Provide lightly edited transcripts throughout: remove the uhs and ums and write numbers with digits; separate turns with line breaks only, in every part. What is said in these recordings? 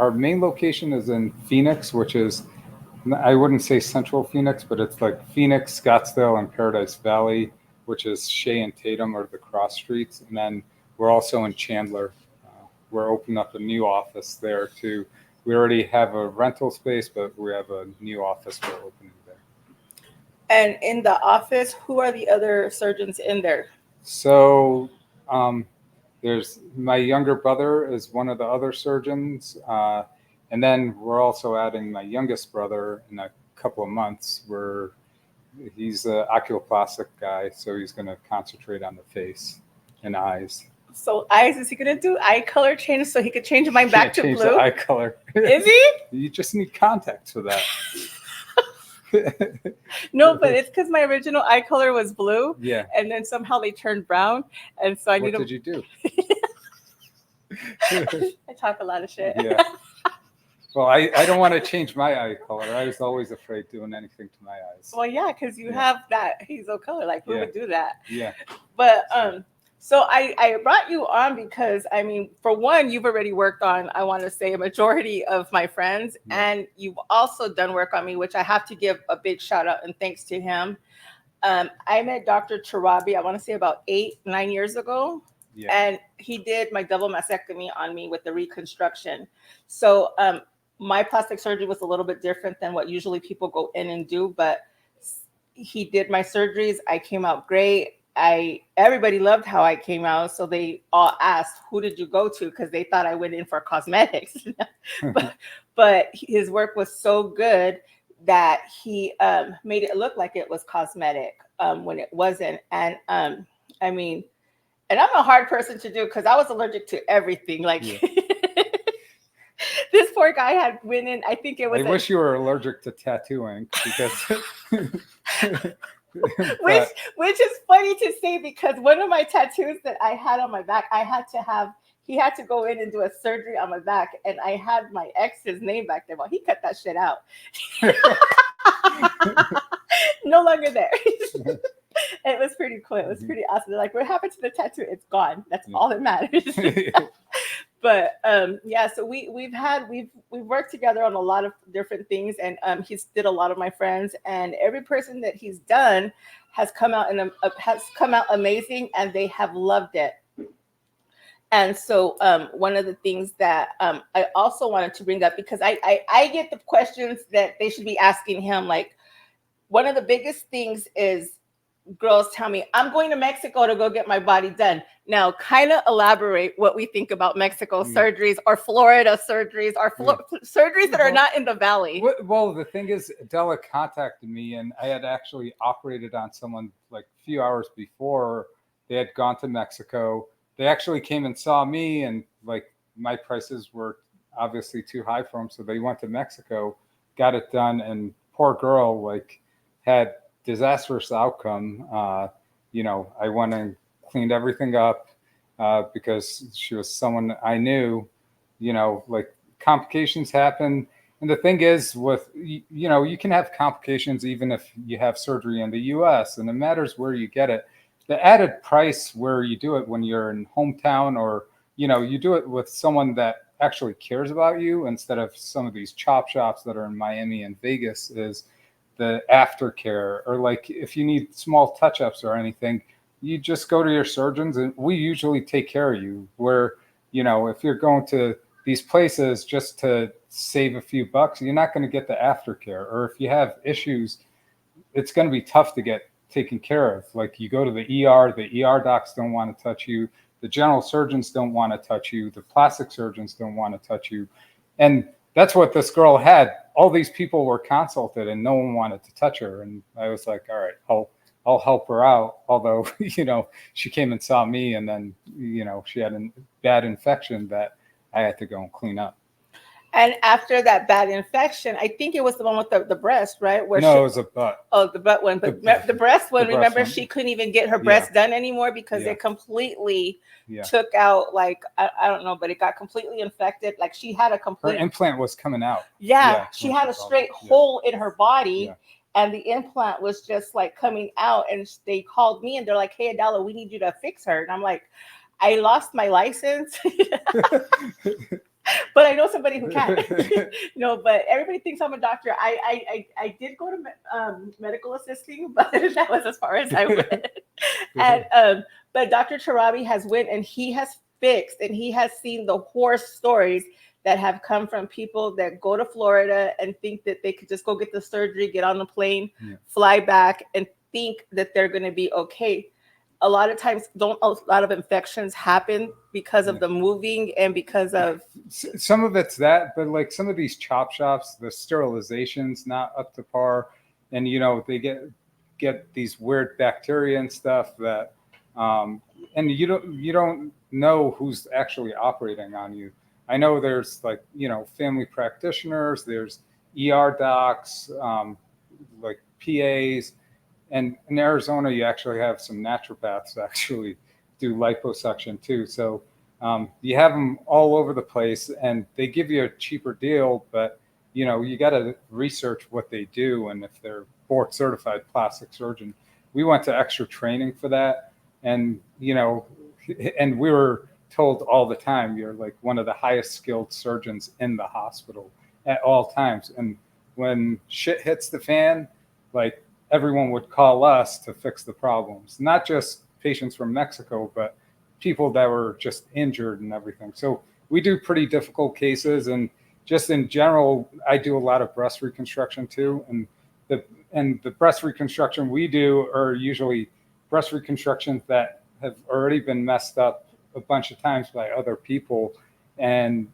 our main location is in Phoenix, which is, I wouldn't say central Phoenix, but it's like Phoenix, Scottsdale, and Paradise Valley, which is Shea and Tatum are the cross streets. And then we're also in Chandler. We're opening up a new office there too. We already have a rental space, but we have a new office we're opening there.
And in the office, who are the other surgeons in there?
So there's my younger brother is one of the other surgeons. And then we're also adding my youngest brother in a couple of months where he's an oculoplastic guy. So he's going to concentrate on the face and eyes.
So eyes, is he going to do eye color change so he could change mine back to
change
blue?
The eye color.
Is he?
You just need contacts for that.
No, but it's because my original eye color was blue.
Yeah.
And then somehow they turned brown. And so I
What did you do?
I talk a lot of shit.
Yeah. Well, I don't want to change my eye color. I was always afraid doing anything to my eyes.
Well, yeah, because you have that hazel color. Like, who would do that?
Yeah.
But so I brought you on because, I mean, for one, you've already worked on, I want to say, a majority of my friends. Yeah. And you've also done work on me, which I have to give a big shout out and thanks to him. I met Dr. Torabi, I want to say about 8-9 years ago. Yeah. And he did my double mastectomy on me with the reconstruction. So my plastic surgery was a little bit different than what usually people go in and do, but he did my surgeries. I came out great. Everybody loved how I came out. So they all asked, who did you go to? Because they thought I went in for cosmetics. but his work was so good that he made it look like it was cosmetic when it wasn't. And I mean, and I'm a hard person to do because I was allergic to everything. Like, yeah. This poor guy had went in, I think it was.
I wish you were allergic to tattooing because.
which is funny to say because one of my tattoos that I had on my back, he had to go in and do a surgery on my back, and I had my ex's name back there. Well, he cut that shit out. No longer there. It was pretty cool. It was pretty awesome. They're like, what happened to the tattoo? It's gone. That's all that matters. But yeah, so we've worked together on a lot of different things, and he's did a lot of my friends, and every person that he's done has come out amazing, and they have loved it. And so one of the things that I also wanted to bring up, because I get the questions that they should be asking him, like one of the biggest things is girls tell me, I'm going to Mexico to go get my body done. Now, kind of elaborate what we think about Mexico surgeries or Florida surgeries or surgeries that are not in the valley.
Well, the thing is, Adela contacted me, and I had actually operated on someone like a few hours before. They had gone to Mexico. They actually came and saw me, and like my prices were obviously too high for them, so they went to Mexico, got it done, and poor girl like had disastrous outcome. I went and cleaned everything up because she was someone I knew. Like complications happen, and the thing is, with you can have complications even if you have surgery in the U.S. and it matters where you get it. The added price where you do it when you're in hometown, or you do it with someone that actually cares about you instead of some of these chop shops that are in Miami and Vegas, is the aftercare, or like if you need small touch-ups or anything, you just go to your surgeons and we usually take care of you. Where, if you're going to these places just to save a few bucks, you're not going to get the aftercare. Or if you have issues, it's going to be tough to get taken care of. Like you go to the ER docs don't want to touch you. The general surgeons don't want to touch you. The plastic surgeons don't want to touch you. And that's what this girl had. All these people were consulted and no one wanted to touch her. And I was like, all right, I'll help her out. Although, she came and saw me, and then, she had a bad infection that I had to go and clean up.
And after that bad infection, I think it was the one with the breast, right?
It was a butt.
Oh, the butt one. But the breast one, remember, she couldn't even get her breast done anymore because it completely took out, like, I don't know, but it got completely infected. Like she had a complete...
Her implant was coming out.
Yeah, she had a straight hole in her body. Yeah. And the implant was just like coming out. And they called me and they're like, hey, Adela, we need you to fix her. And I'm like, I lost my license. but I know somebody who can. No, but everybody thinks I'm a doctor. I did go to medical assisting, but that was as far as I went. And but Dr. Torabi has went and he has fixed and he has seen the horror stories that have come from people that go to Florida and think that they could just go get the surgery, get on the plane, fly back, and think that they're going to be okay. A lot of times, a lot of infections happen because of the moving and because of
some of it's that, but like some of these chop shops, the sterilization's not up to par, and they get these weird bacteria and stuff that, and you don't know who's actually operating on you. I know there's like family practitioners, there's ER docs, like PAs. And in Arizona, you actually have some naturopaths actually do liposuction too. So you have them all over the place, and they give you a cheaper deal, but you got to research what they do and if they're board certified plastic surgeon. We went to extra training for that, and and we were told all the time you're like one of the highest skilled surgeons in the hospital at all times. And when shit hits the fan, like, everyone would call us to fix the problems, not just patients from Mexico, but people that were just injured and everything. So we do pretty difficult cases, and just in general, I do a lot of breast reconstruction too. And the breast reconstruction we do are usually breast reconstructions that have already been messed up a bunch of times by other people. And,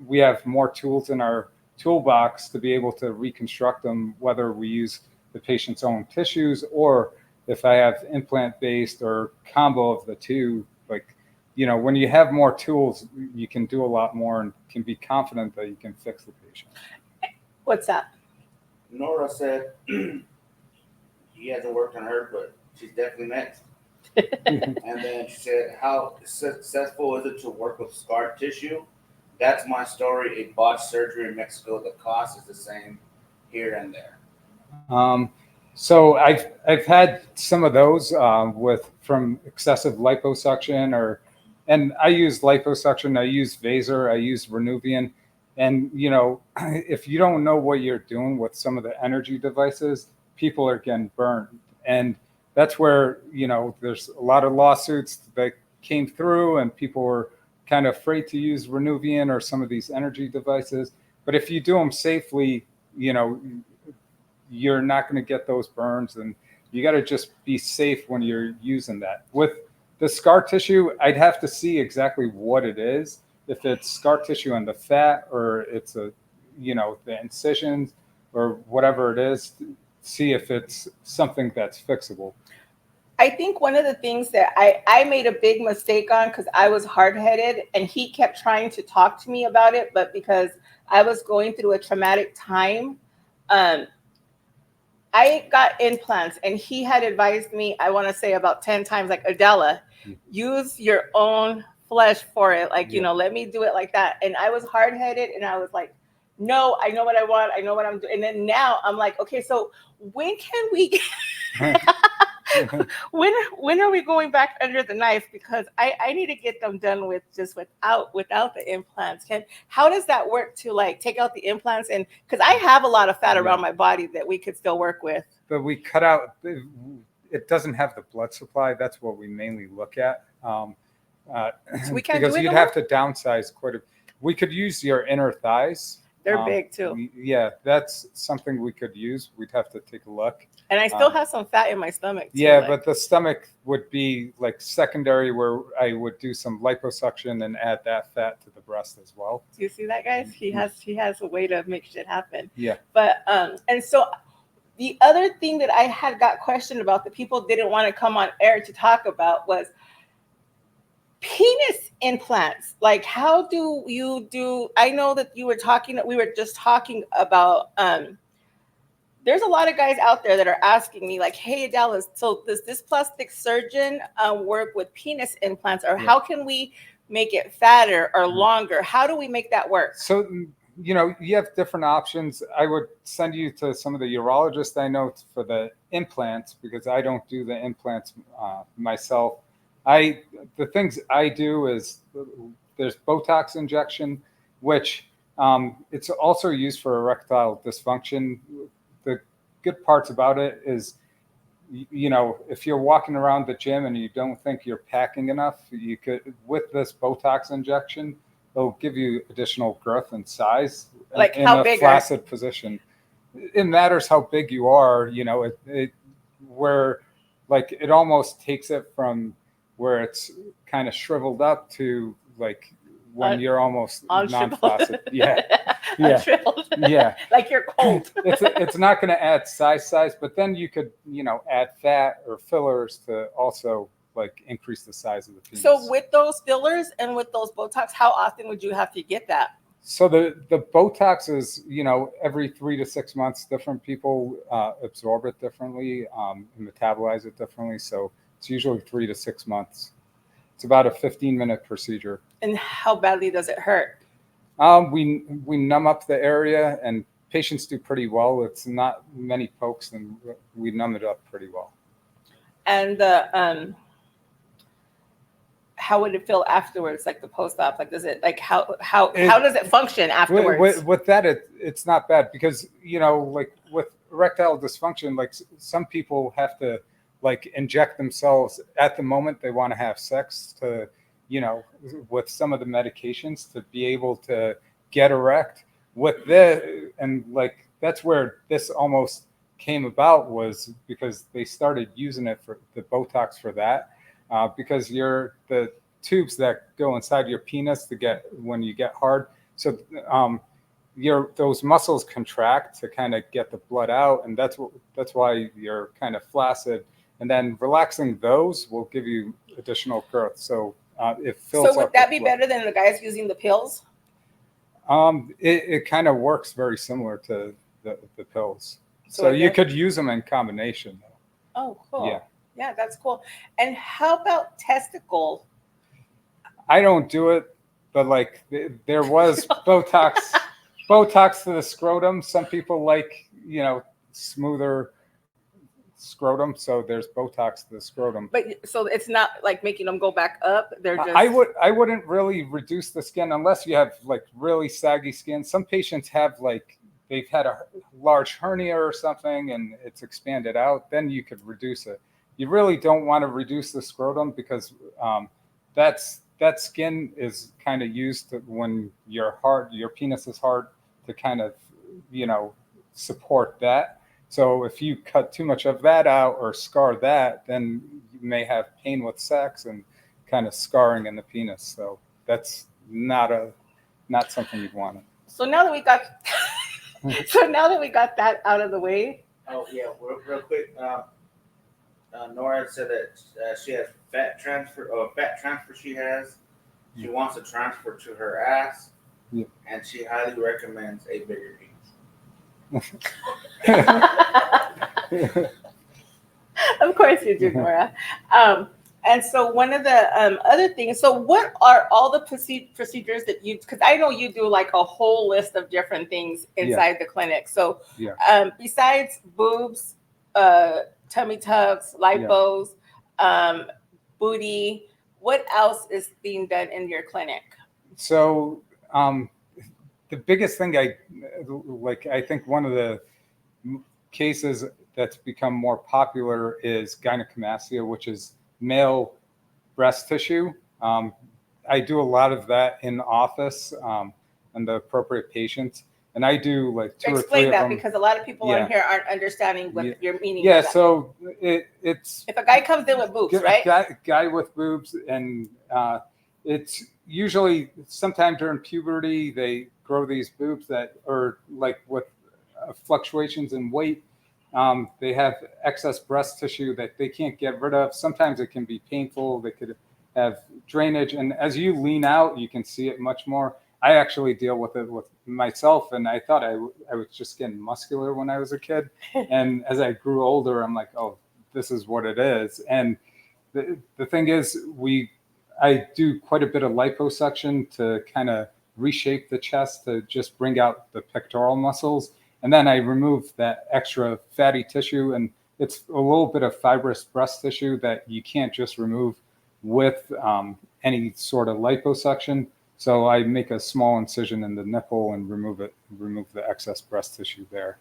we have more tools in our toolbox to be able to reconstruct them, whether we use the patient's own tissues, or if I have implant-based or combo of the two. Like, when you have more tools, you can do a lot more and can be confident that you can fix the patient.
What's that?
Nora said he hasn't worked on her, but she's definitely next. And then she said, how successful is it to work with scar tissue? That's my story. A botched surgery in Mexico, the cost is the same here and there.
So I've had some of those from excessive liposuction, and I use liposuction, I use Vaser, I use Renuvian, and if you don't know what you're doing with some of the energy devices, people are getting burned, and that's where there's a lot of lawsuits that came through, and people were kind of afraid to use Renuvian or some of these energy devices. But if you do them safely, you're not going to get those burns, and you got to just be safe when you're using that. With the scar tissue, I'd have to see exactly what it is. If it's scar tissue on the fat, or it's the incisions or whatever it is, see if it's something that's fixable.
I think one of the things that I made a big mistake on, because I was hard-headed and he kept trying to talk to me about it, but because I was going through a traumatic time, I got implants, and he had advised me, I want to say about 10 times, like, Adela, use your own flesh for it. Like, let me do it like that. And I was hard-headed, and I was like, no, I know what I want. I know what I'm doing. And then now I'm like, okay, so when can we when are we going back under the knife? Because I need to get them done without the implants. How does that work to like take out the implants? And because I have a lot of fat around my body that we could still work with.
But we cut out, it doesn't have the blood supply. That's what we mainly look at.
So we can't
because
do it
you'd
no
have to downsize quite a. We could use your inner thighs.
They're big too.
Yeah, that's something we could use. We'd have to take a look.
And I still have some fat in my stomach too.
Yeah, but the stomach would be like secondary, where I would do some liposuction and add that fat to the breast as well.
Do you see that, guys? He has a way to make shit happen.
Yeah.
But and so the other thing that I had got questioned about that people didn't want to come on air to talk about was penis implants. Like, how do you do? I know that we were just talking about there's a lot of guys out there that are asking me like, hey, Adela, so does this plastic surgeon work with penis implants, or how can we make it fatter or longer? How do we make that work?
So, you have different options. I would send you to some of the urologists I know for the implants, because I don't do the implants myself. The things I do is there's Botox injection, which it's also used for erectile dysfunction. The good parts about it is, you know, if you're walking around the gym and you don't think you're packing enough, you could, with this Botox injection, it'll give you additional girth and size.
Like
in
how
a
big?
flaccid position. It matters how big you are, you know, where like it almost takes it from where it's kind of shriveled up to like when you're almost non-flaccid. Yeah. Yeah.
Unshriveled.
Yeah.
Like you're cold.
It's not going to add size, but then you could, you know, add fat or fillers to also like increase the size of the penis.
So with those fillers and with those Botox, how often would you have to get that?
So the Botox is, you know, every 3 to 6 months. Different people absorb it differently, and metabolize it differently. So it's usually 3 to 6 months. It's about a 15-minute procedure.
And how badly does it hurt?
We numb up the area, and patients do pretty well. It's not many pokes, and we numb it up pretty well.
And the how would it feel afterwards, like the post-op? Like, does it, like, how does it function afterwards?
With that, it's not bad because, you know, like with erectile dysfunction, like some people have to like inject themselves at the moment they want to have sex to, you know, with some of the medications to be able to get erect. With this, and like that's where this almost came about, was because they started using it for the Botox for that. Because the tubes that go inside your penis to get when you get hard, so those muscles contract to kind of get the blood out, and that's why you're kind of flaccid. And then relaxing those will give you additional girth. So it fills up.
So would that be
blood.
better than the guys using the pills?
It kind of works very similar to the pills. So you could use them in combination.
Oh, cool.
Yeah.
Yeah, that's cool. And how about testicle?
I don't do it, but like there was Botox to the scrotum. Some people like, you know, smoother scrotum, so there's Botox to the scrotum.
But so it's not like making them go back up. They're just.
I wouldn't really reduce the skin unless you have like really saggy skin. Some patients have like they've had a large hernia or something and it's expanded out. Then you could reduce it. You really don't want to reduce the scrotum because that skin is kind of used to, when your penis is hard, to kind of, you know, support that. So if you cut too much of that out or scar that, then you may have pain with sex and kind of scarring in the penis. So that's not something you'd want.
So now that we got that out of the way.
Oh yeah, real quick. Nora said that she has fat transfer. She has. She wants to transfer to her ass, and she highly recommends a bigger penis.
Of course you do, Nora. And so one of the other things. So what are all the procedures that you? Because I know you do like a whole list of different things inside the clinic. So besides boobs, tummy tucks, lipos, booty, what else is being done in your clinic?
So the biggest thing I think one of the cases that's become more popular is gynecomastia, which is male breast tissue. I do a lot of that in office and the appropriate patients. And I do like two or three of them.
Explain that, because a lot of people on here aren't understanding what you're meaning.
Yeah, so it's
if a guy comes in with boobs, right?
Guy with boobs, and it's usually sometime during puberty they grow these boobs that are like with fluctuations in weight. They have excess breast tissue that they can't get rid of. Sometimes it can be painful. They could have drainage, and as you lean out, you can see it much more. I actually deal with it with myself, and I thought I was just getting muscular when I was a kid. And as I grew older, I'm like, oh, this is what it is. And the thing is, I do quite a bit of liposuction to kind of reshape the chest to just bring out the pectoral muscles. And then I remove that extra fatty tissue, and it's a little bit of fibrous breast tissue that you can't just remove with any sort of liposuction. So I make a small incision in the nipple and remove the excess breast tissue there.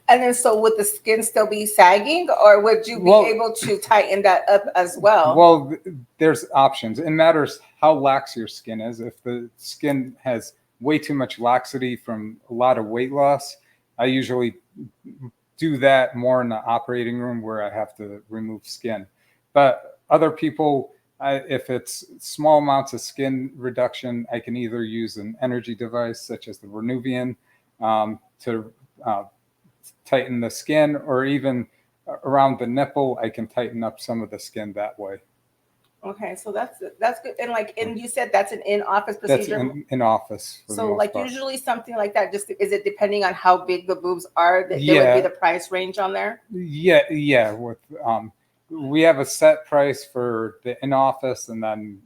And then, so would the skin still be sagging, or would you be able to tighten that up as well?
Well, there's options. It matters how lax your skin is. If the skin has way too much laxity from a lot of weight loss, I usually do that more in the operating room where I have to remove skin. But other people, if it's small amounts of skin reduction, I can either use an energy device such as the Renuvian to tighten the skin, or even around the nipple, I can tighten up some of the skin that way.
Okay, so that's good. And you said that's an in-office procedure.
That's in office.
So like part. Usually something like that, just is it depending on how big the boobs are that there would be the price range on there?
Yeah. With we have a set price for the in-office, and then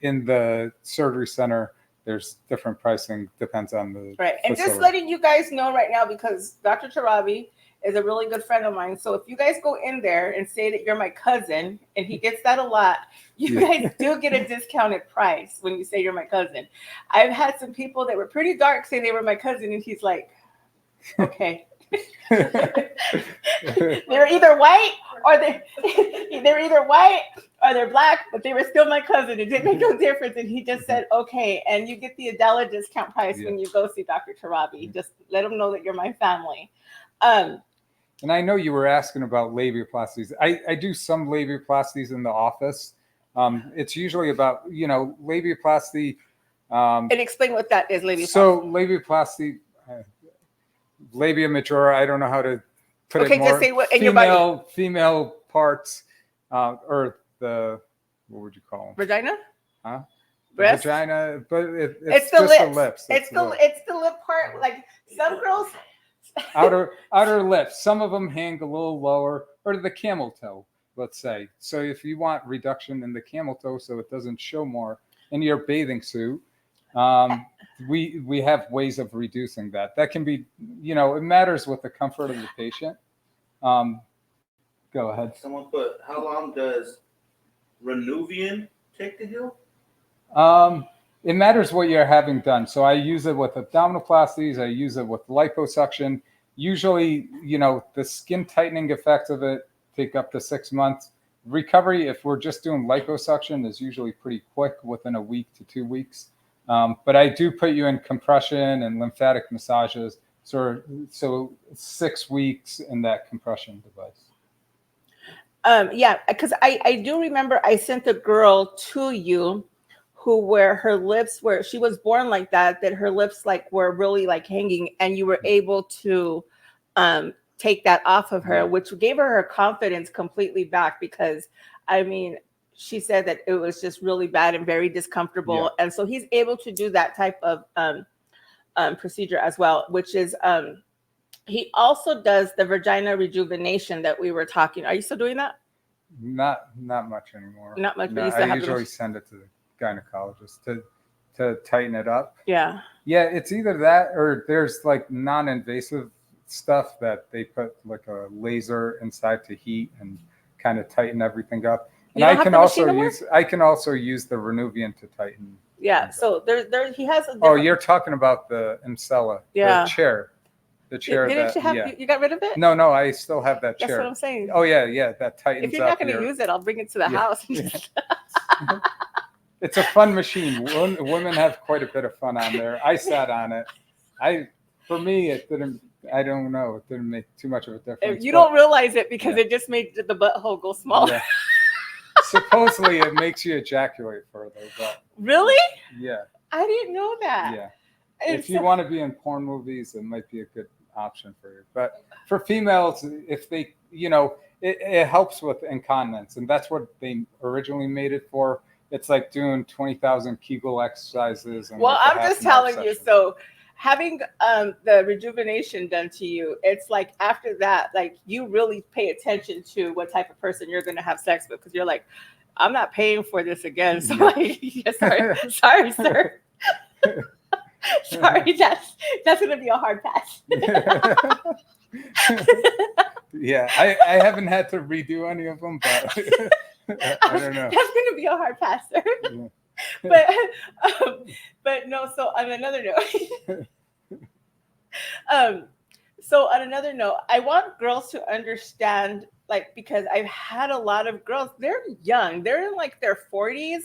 in the surgery center, there's different pricing, depends on the
right. And facility. Just letting you guys know right now, because Dr. Torabi is a really good friend of mine. So if you guys go in there and say that you're my cousin, and he gets that a lot, you guys do get a discounted price when you say you're my cousin. I've had some people that were pretty dark say they were my cousin, and he's like, okay. They're either white or they're black, but they were still my cousin. It didn't make no difference. And he just said, okay. And you get the Adela discount price when you go see Dr. Torabi. Just let them know that you're my family.
And I know you were asking about labiaplasties. I do some labiaplasties in the office. It's usually about, labiaplasty.
And explain what that is, labiaplasty.
So labiaplasty, labia majora, I don't know how to put it more.
Just say what in your body.
Female parts, or the, what would you call them?
Vagina?
Huh?
Breast?
Vagina, but it's
the
just
lips.
the lips.
It's the lip part. Like some girls.
outer lips. Some of them hang a little lower, or the camel toe, let's say. So if you want reduction in the camel toe so it doesn't show more in your bathing suit, we have ways of reducing that. That can be, it matters with the comfort of the patient. Go ahead.
Someone put, how long does Renuvian take to heal?
It matters what you're having done. So I use it with abdominoplasties. I use it with liposuction. Usually, the skin tightening effects of it take up to 6 months. Recovery, if we're just doing liposuction, is usually pretty quick, within a week to 2 weeks. But I do put you in compression and lymphatic massages. So 6 weeks in that compression device.
Because I do remember I sent a girl to you where her lips were, she was born like that her lips were really hanging, and you were able to take that off of her, which gave her confidence completely back, because she said that it was just really bad and very discomfortable. And so he's able to do that type of procedure as well, which is he also does the vagina rejuvenation that we were talking. Are you still doing that?
Not much anymore.
Not much.
No, I usually send it to the gynecologist to tighten it up.
Yeah,
it's either that, or there's non-invasive stuff that they put a laser inside to heat and kind of tighten everything up. And I can also use the Renuvian to tighten.
So there he has
you're talking about the Imcella, the chair. The chair.
You got rid of it?
No, I still have that chair.
That's what I'm saying.
Oh yeah, that tightens up.
If you're not going to use it, I'll bring it to the house.
It's a fun machine. Women have quite a bit of fun on there. I sat on it. For me, it didn't. I don't know. It didn't make too much of a difference.
You don't realize it because it just made the butthole go smaller.
Yeah. Supposedly, it makes you ejaculate further. But
really?
Yeah.
I didn't know that.
Yeah. If you want to be in porn movies, it might be a good option for you. But for females, if they, it helps with incontinence, and that's what they originally made it for. It's like doing 20,000 Kegel exercises. And
I'm just telling you. So having the rejuvenation done to you, it's after that, you really pay attention to what type of person you're going to have sex with, because you're like, I'm not paying for this again. So sorry, sir. Sorry, that's going to be a hard pass.
I haven't had to redo any of them, but I don't know.
That's going to be a hard pass, sir. but but no. So on another note, um, so on another note, I want girls to understand, like, because I've had a lot of girls. They're young. They're in like their 40s.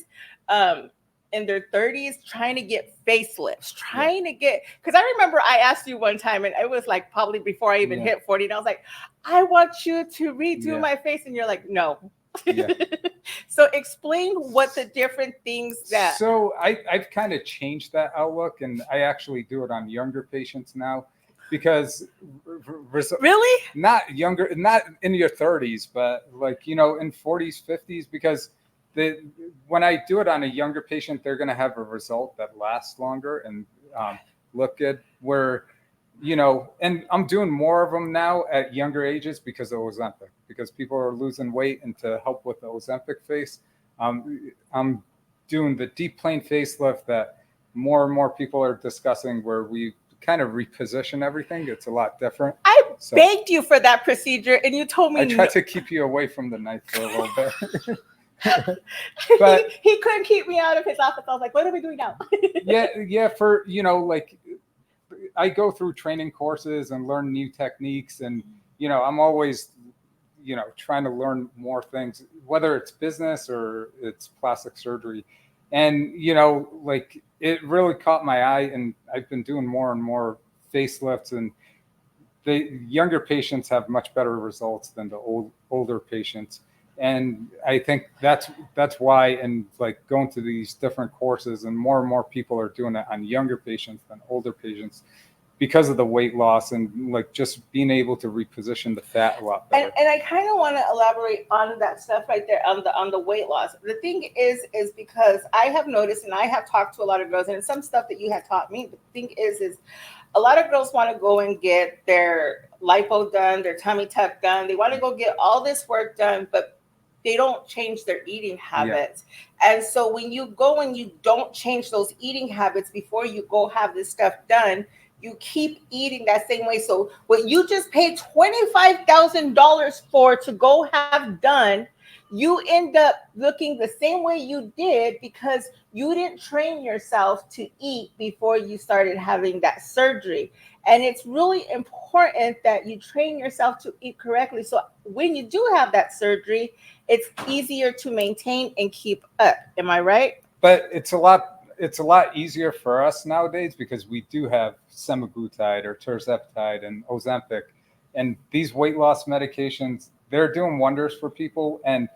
In their 30s trying to get facelifts, trying to get, because I remember I asked you one time, and it was like probably before I even hit 40, and I was like, I want you to redo my face, and you're like, no. So explain what the different things that.
So I've kind of changed that outlook, and I actually do it on younger patients now, because
Really?
not younger, not in your 30s, but like, in 40s, 50s, because when I do it on a younger patient, they're going to have a result that lasts longer and look good. Where, and I'm doing more of them now at younger ages because of Ozempic, because people are losing weight, and to help with the Ozempic face, I'm doing the deep plane facelift that more and more people are discussing, where we kind of reposition everything. It's a lot different.
I begged you for that procedure, and you told me
I tried to keep you away from the knife for a little bit.
But he couldn't keep me out of his office. I was like, what are we doing now?
yeah. For, like, I go through training courses and learn new techniques, and, I'm always, trying to learn more things, whether it's business or it's plastic surgery. And, like, it really caught my eye, and I've been doing more and more facelifts, and the younger patients have much better results than the older patients. And I think that's why, and like going to these different courses, and more people are doing it on younger patients than older patients, because of the weight loss, and like just being able to reposition the fat a lot better.
And I kind of want to elaborate on that stuff right there on the weight loss. The thing is because I have noticed, and I have talked to a lot of girls, and some stuff that you had taught me. The thing is a lot of girls want to go and get their lipo done, their tummy tuck done. They want to go get all this work done, but they don't change their eating habits. And so when you go and you don't change those eating habits before you go have this stuff done, you keep eating that same way. So what you just paid $25,000 for to go have done, you end up looking the same way you did because you didn't train yourself to eat before you started having that surgery. And it's really important that you train yourself to eat correctly. So when you do have that surgery, it's easier to maintain and keep up. Am I right?
But it's a lot easier for us nowadays, because we do have semaglutide or tirzepatide and Ozempic, and these weight loss medications, they're doing wonders for people. And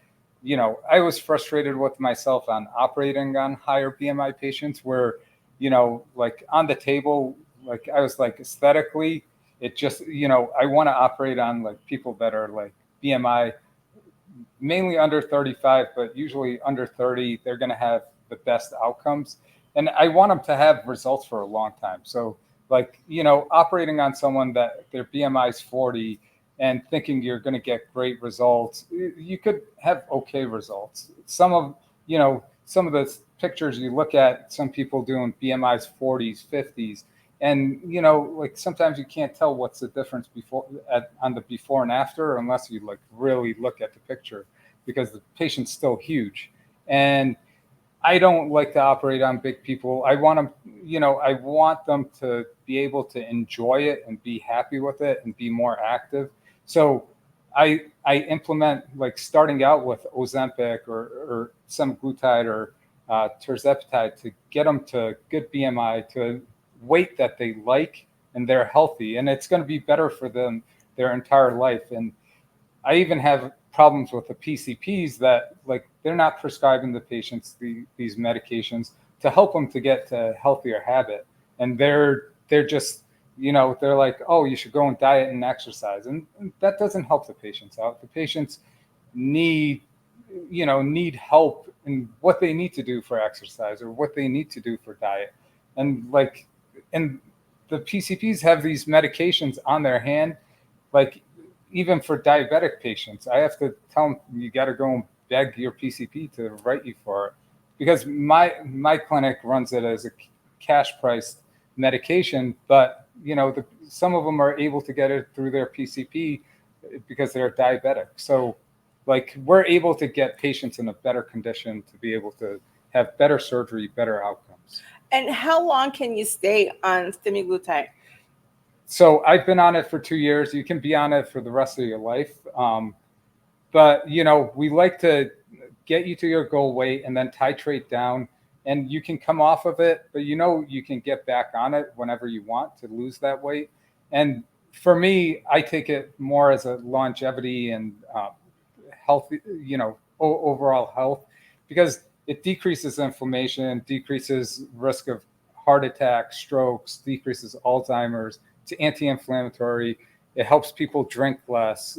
I was frustrated with myself on operating on higher BMI patients, where like on the table, like I was like, aesthetically, it just, I want to operate on like people that are like BMI mainly under 35, but usually under 30. They're going to have the best outcomes, and I want them to have results for a long time. So like, operating on someone that their BMI is 40 and thinking you're going to get great results, you could have okay results. Some of the pictures you look at, some people doing BMIs 40s, 50s, and like sometimes you can't tell what's the difference on the before and after, unless you like really look at the picture, because the patient's still huge. And I don't like to operate on big people. I want them to be able to enjoy it and be happy with it and be more active. So I implement, like, starting out with Ozempic or semaglutide or tirzepatide to get them to good BMI, to weight that they like and they're healthy, and it's going to be better for them their entire life. And I even have problems with the PCPs that, like, they're not prescribing the patients these medications to help them to get to a healthier habit, and they're just they're like, oh, you should go and diet and exercise, and that doesn't help the patients out. The patients need help in what they need to do for exercise or what they need to do for diet. And the PCPs have these medications on their hand, like even for diabetic patients. I have to tell them, you got to go and beg your PCP to write you for it, because my clinic runs it as a cash priced medication, but some of them are able to get it through their PCP because they're diabetic. So like, we're able to get patients in a better condition to be able to have better surgery, better outcomes.
And how long can you stay on semaglutide?
So I've been on it for 2 years. You can be on it for the rest of your life. But, we like to get you to your goal weight and then titrate down, and you can come off of it, but you can get back on it whenever you want to lose that weight. And for me, I take it more as a longevity and healthy, overall health, because it decreases inflammation, decreases risk of heart attack, strokes, decreases Alzheimer's. It's anti-inflammatory. It helps people drink less.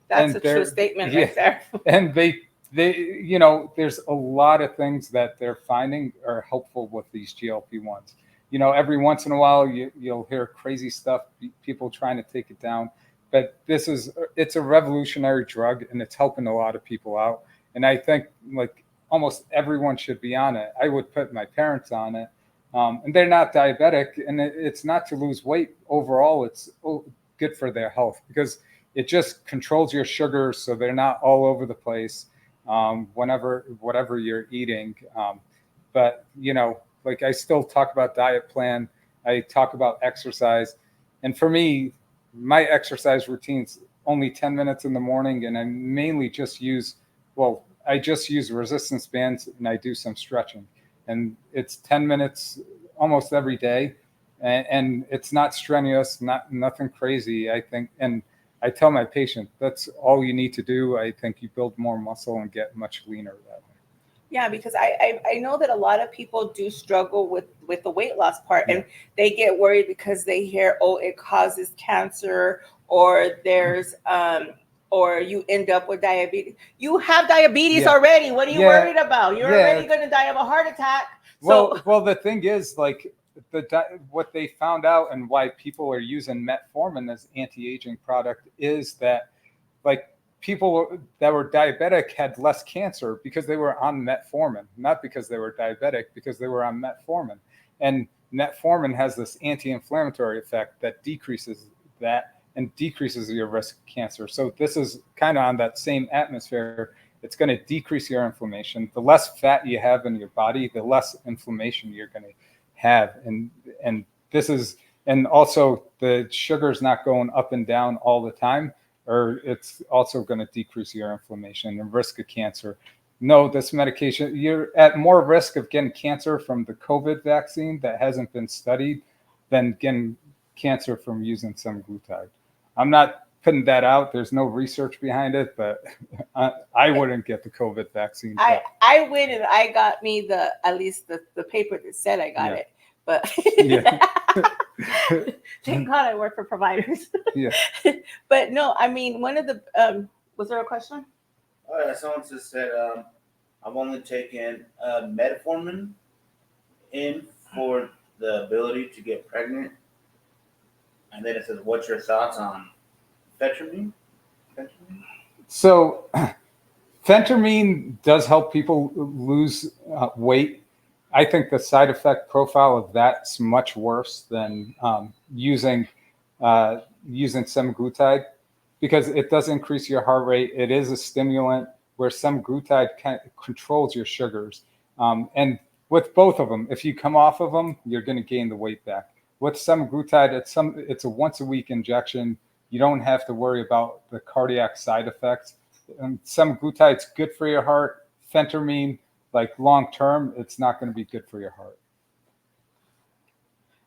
That's a true statement right there.
And they, there's a lot of things that they're finding are helpful with these GLP-1s. Every once in a while you'll hear crazy stuff, people trying to take it down, but it's a revolutionary drug and it's helping a lot of people out. And I think like almost everyone should be on it. I would put my parents on it, and they're not diabetic, and it's not to lose weight overall. It's good for their health because it just controls your sugars so they're not all over the place whatever you're eating. But like I still talk about diet plan, I talk about exercise, and for me, my exercise routine's only 10 minutes in the morning, and I mainly just use resistance bands, and I do some stretching, and it's 10 minutes almost every day, and it's not strenuous, nothing crazy, I think. And I tell my patient that's all you need to do. I think you build more muscle and get much leaner that way.
Yeah, because I know that a lot of people do struggle with the weight loss part, and they get worried because they hear, oh, it causes cancer, or there's or you end up with diabetes. You have diabetes already. What are you worried about? You're already going to die of a heart attack.
Well, the thing is, like, what they found out and why people are using metformin as anti-aging product is that, like, people that were diabetic had less cancer because they were on metformin, not because they were diabetic, because they were on metformin. And metformin has this anti-inflammatory effect that decreases that and decreases your risk of cancer. So this is kind of on that same atmosphere. It's going to decrease your inflammation. The less fat you have in your body, the less inflammation you're going to have. And this is, and also the sugar's not going up and down all the time, or it's also going to decrease your inflammation and risk of cancer. No, this medication, you're at more risk of getting cancer from the COVID vaccine that hasn't been studied than getting cancer from using semaglutide. I'm not putting that out. There's no research behind it, but I wouldn't get the COVID vaccine.
I went and I got me at least the paper that said I got it. But thank God I work for providers. But no, I mean, one of the was there a question?
Oh yeah, someone just said I've only taken metformin in for the ability to get pregnant, and then it says, "What's your thoughts on phentermine?"
So, phentermine does help people lose weight. I think the side effect profile of that's much worse than using semaglutide, because it does increase your heart rate. It is a stimulant, where semaglutide controls your sugars. And with both of them, if you come off of them, you're going to gain the weight back. With semaglutide, it's a once a week injection. You don't have to worry about the cardiac side effects. Semaglutide's good for your heart. Phentermine, like long term, it's not going to be good for your heart.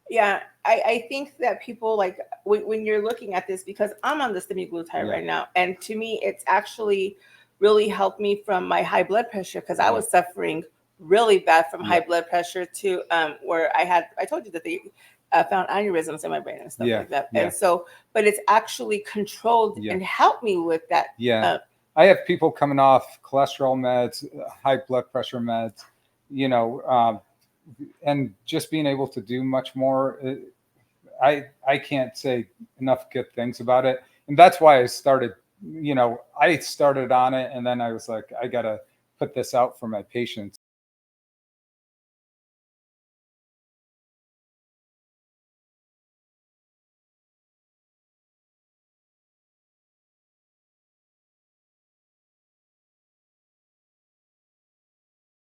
Yeah, I think that people, like, when you're looking at this, because I'm on the semaglutide right now, and to me, it's actually really helped me from my high blood pressure, because I was suffering really bad from high blood pressure to where I told you that they found aneurysms in my brain and stuff like that. And so, but it's actually controlled and helped me with that.
I have people coming off cholesterol meds, high blood pressure meds, and just being able to do much more. I can't say enough good things about it. And that's why I started on it, and then I was like, I got to put this out for my patients.